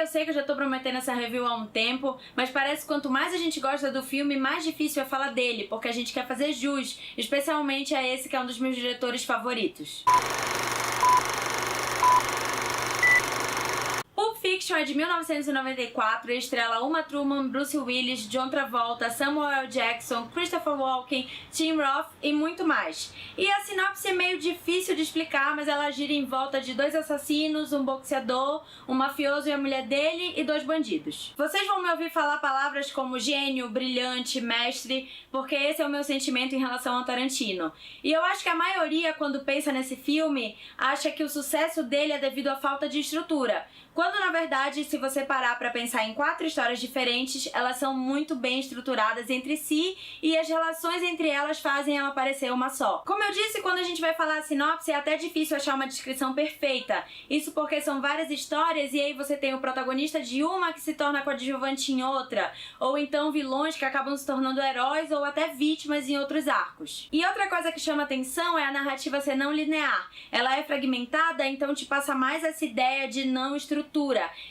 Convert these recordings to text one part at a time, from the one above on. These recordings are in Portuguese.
sei que eu já tô prometendo essa review há um tempo, mas parece que quanto mais a gente gosta do filme, mais difícil é falar dele, porque a gente quer fazer jus, especialmente a esse que é um dos meus diretores favoritos. Pulp Fiction é de 1994 e estrela Uma Thurman, Bruce Willis, John Travolta, Samuel L. Jackson, Christopher Walken, Tim Roth e muito mais. E a sinopse é meio difícil de explicar, mas ela gira em volta de 2 assassinos, um boxeador, um mafioso e a mulher dele e 2 bandidos. Vocês vão me ouvir falar palavras como gênio, brilhante, mestre, porque esse é o meu sentimento em relação ao Tarantino. E eu acho que a maioria, quando pensa nesse filme, acha que o sucesso dele é devido à falta de estrutura. Quando, na verdade, se você parar pra pensar em 4 histórias diferentes, elas são muito bem estruturadas entre si e as relações entre elas fazem ela parecer uma só. Como eu disse, quando a gente vai falar a sinopse, é até difícil achar uma descrição perfeita. Isso porque são várias histórias e aí você tem o protagonista de uma que se torna coadjuvante em outra, ou então vilões que acabam se tornando heróis ou até vítimas em outros arcos. E outra coisa que chama atenção é a narrativa ser não linear. Ela é fragmentada, então te passa mais essa ideia de não estrutura.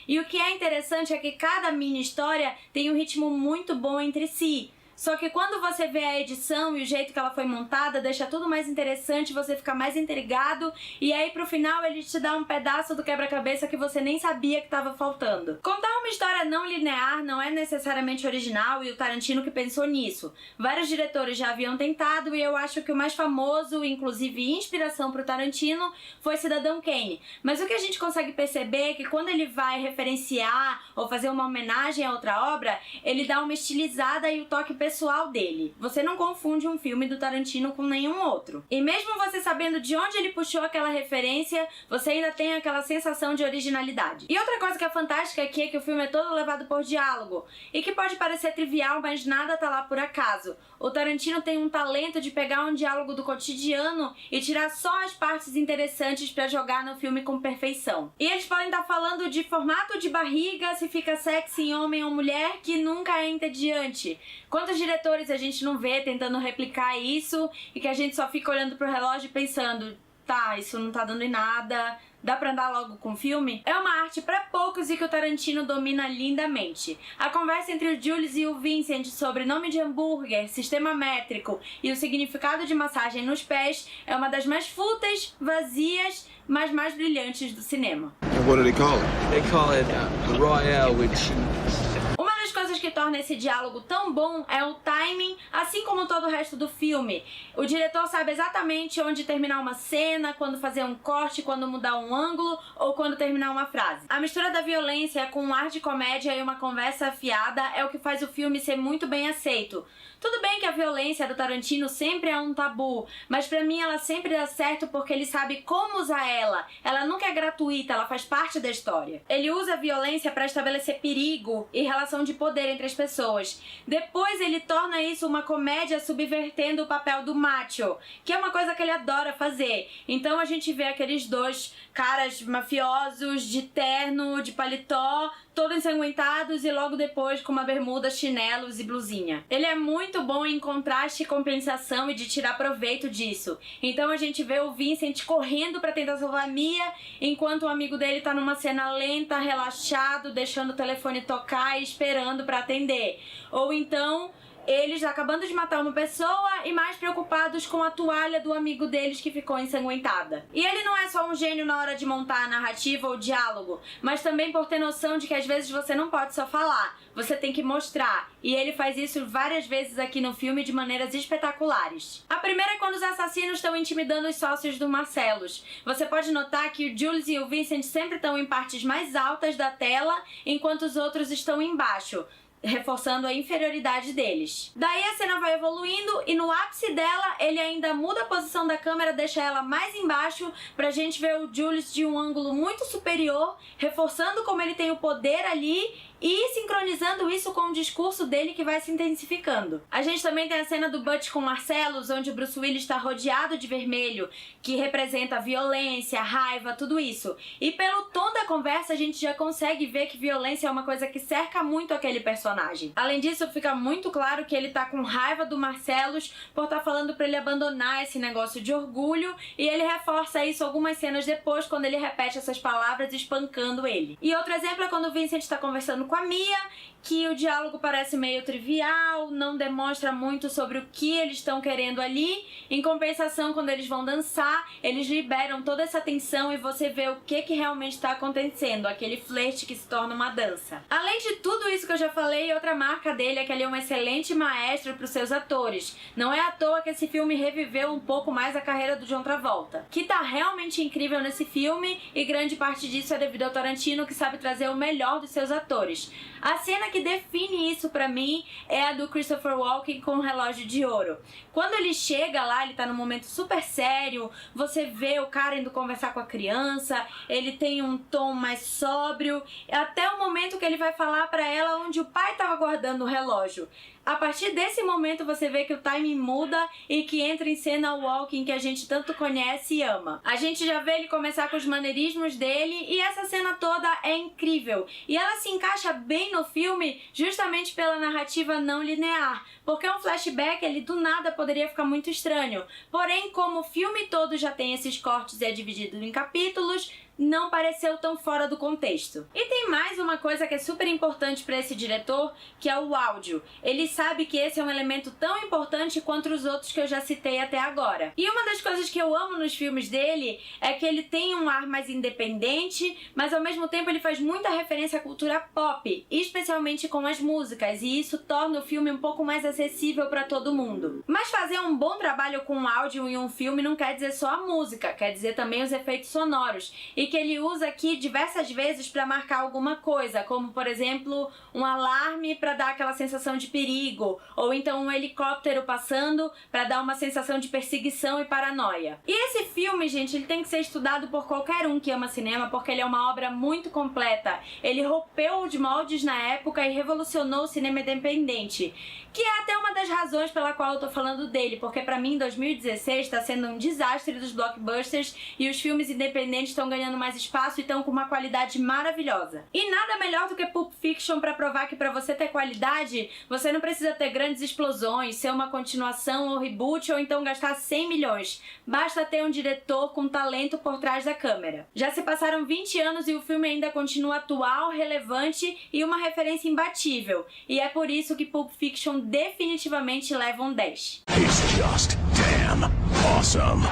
E o que é interessante é que cada mini história tem um ritmo muito bom entre si. Só que quando você vê a edição e o jeito que ela foi montada, deixa tudo mais interessante, você fica mais intrigado e aí pro final ele te dá um pedaço do quebra-cabeça que você nem sabia que estava faltando. Contar uma história não linear não é necessariamente original e o Tarantino que pensou nisso. Vários diretores já haviam tentado e eu acho que o mais famoso, inclusive inspiração pro Tarantino, foi Cidadão Kane. Mas o que a gente consegue perceber é que quando ele vai referenciar ou fazer uma homenagem a outra obra, ele dá uma estilizada e o toque pessoal dele. Você não confunde um filme do Tarantino com nenhum outro. E mesmo você sabendo de onde ele puxou aquela referência, você ainda tem aquela sensação de originalidade. E outra coisa que é fantástica aqui é que o filme é todo levado por diálogo, e que pode parecer trivial, mas nada tá lá por acaso. O Tarantino tem um talento de pegar um diálogo do cotidiano e tirar só as partes interessantes pra jogar no filme com perfeição. E eles podem estar falando de formato de barriga, se fica sexy em homem ou mulher, que nunca é entediante. Quantos diretores a gente não vê tentando replicar isso e que a gente só fica olhando pro relógio e pensando, tá, isso não tá dando em nada, dá pra andar logo com o filme? É uma arte pra poucos e que o Tarantino domina lindamente. A conversa entre o Jules e o Vincent sobre nome de hambúrguer, sistema métrico e o significado de massagem nos pés é uma das mais fúteis, vazias, mas mais brilhantes do cinema. What do they call it? They call it Royale with cheese. Uma das coisas que torna esse diálogo tão bom é o timing, assim como todo o resto do filme. O diretor sabe exatamente onde terminar uma cena, quando fazer um corte, quando mudar um ângulo ou quando terminar uma frase. A mistura da violência com um ar de comédia e uma conversa afiada é o que faz o filme ser muito bem aceito. Tudo bem que a violência do Tarantino sempre é um tabu, mas pra mim ela sempre dá certo porque ele sabe como usar ela. Ela nunca é gratuita, ela faz parte da história. Ele usa a violência pra estabelecer perigo e relação de poder entre as pessoas. Depois ele torna isso uma comédia subvertendo o papel do macho, que é uma coisa que ele adora fazer. Então a gente vê aqueles 2 caras mafiosos de terno, de paletó, todos ensanguentados e logo depois com uma bermuda, chinelos e blusinha. Ele é muito bom em contraste e compensação e de tirar proveito disso. Então a gente vê o Vincent correndo pra tentar salvar a Mia, enquanto o amigo dele tá numa cena lenta, relaxado, deixando o telefone tocar e esperando pra atender. Ou então eles acabando de matar uma pessoa e mais preocupados com a toalha do amigo deles que ficou ensanguentada. E ele não é só um gênio na hora de montar a narrativa ou o diálogo, mas também por ter noção de que às vezes você não pode só falar, você tem que mostrar. E ele faz isso várias vezes aqui no filme de maneiras espetaculares. A primeira é quando os assassinos estão intimidando os sócios do Marcellus. Você pode notar que o Jules e o Vincent sempre estão em partes mais altas da tela, enquanto os outros estão embaixo, reforçando a inferioridade deles. Daí a cena vai evoluindo e no ápice dela ele ainda muda a posição da câmera, deixa ela mais embaixo pra gente ver o Jules de um ângulo muito superior, reforçando como ele tem o poder ali e sincronizando isso com o discurso dele que vai se intensificando. A gente também tem a cena do Butch com Marcellus, onde o Bruce Willis está rodeado de vermelho, que representa violência, raiva, tudo isso. E pelo tom da conversa a gente já consegue ver que violência é uma coisa que cerca muito aquele personagem. personagem. Além disso, fica muito claro que ele tá com raiva do Marcellus por estar falando pra ele abandonar esse negócio de orgulho, e ele reforça isso algumas cenas depois, quando ele repete essas palavras espancando ele. E outro exemplo é quando o Vincent tá conversando com a Mia, que o diálogo parece meio trivial, não demonstra muito sobre o que eles estão querendo ali. Em compensação, quando eles vão dançar, eles liberam toda essa tensão e você vê o que realmente está acontecendo, aquele flerte que se torna uma dança. Além de tudo isso que eu já falei, outra marca dele é que ele é um excelente maestro para os seus atores. Não é à toa que esse filme reviveu um pouco mais a carreira do John Travolta, que tá realmente incrível nesse filme, e grande parte disso é devido ao Tarantino, que sabe trazer o melhor dos seus atores. A cena que define isso pra mim é a do Christopher Walken com o relógio de ouro. Quando ele chega lá, ele tá num momento super sério, você vê o cara indo conversar com a criança, ele tem um tom mais sóbrio, até o momento que ele vai falar pra ela onde o pai tava guardando o relógio. A partir desse momento você vê que o timing muda e que entra em cena o Walken que a gente tanto conhece e ama. A gente já vê ele começar com os maneirismos dele, e essa cena toda é incrível. E ela se encaixa bem no filme justamente pela narrativa não linear, porque um flashback ele do nada poderia ficar muito estranho. Porém, como o filme todo já tem esses cortes e é dividido em capítulos, não pareceu tão fora do contexto. E tem mais uma coisa que é super importante para esse diretor, que é o áudio. Ele sabe que esse é um elemento tão importante quanto os outros que eu já citei até agora. E uma das coisas que eu amo nos filmes dele é que ele tem um ar mais independente, mas ao mesmo tempo ele faz muita referência à cultura pop, especialmente com as músicas, e isso torna o filme um pouco mais acessível para todo mundo. Mas fazer um bom trabalho com áudio em um filme não quer dizer só a música, quer dizer também os efeitos sonoros, e que ele usa aqui diversas vezes para marcar alguma coisa, como por exemplo um alarme para dar aquela sensação de perigo, ou então um helicóptero passando para dar uma sensação de perseguição e paranoia. E esse filme, gente, ele tem que ser estudado por qualquer um que ama cinema, porque ele é uma obra muito completa. Ele rompeu os moldes na época e revolucionou o cinema independente, que é até uma das razões pela qual eu tô falando dele, porque pra mim 2016 tá sendo um desastre dos blockbusters e os filmes independentes estão ganhando mais espaço e estão com uma qualidade maravilhosa. E nada melhor do que Pulp Fiction pra provar que pra você ter qualidade, você não precisa ter grandes explosões, ser uma continuação ou reboot, ou então gastar 100 milhões. Basta ter um diretor com talento por trás da câmera. Já se passaram 20 anos e o filme ainda continua atual, relevante e uma referência imbatível. E é por isso que Pulp Fiction definitivamente leva um 10. He's just damn awesome.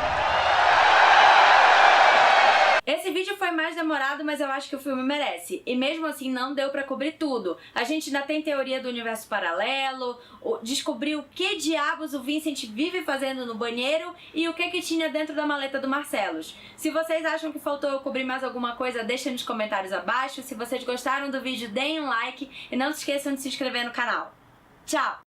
Esse vídeo foi mais demorado, mas eu acho que o filme merece. E mesmo assim não deu pra cobrir tudo. A gente ainda tem teoria do universo paralelo, descobrir o que diabos o Vincent vive fazendo no banheiro e o que tinha dentro da maleta do Marcellus. Se vocês acham que faltou eu cobrir mais alguma coisa, deixem nos comentários abaixo. Se vocês gostaram do vídeo, deem um like e não se esqueçam de se inscrever no canal. Tchau!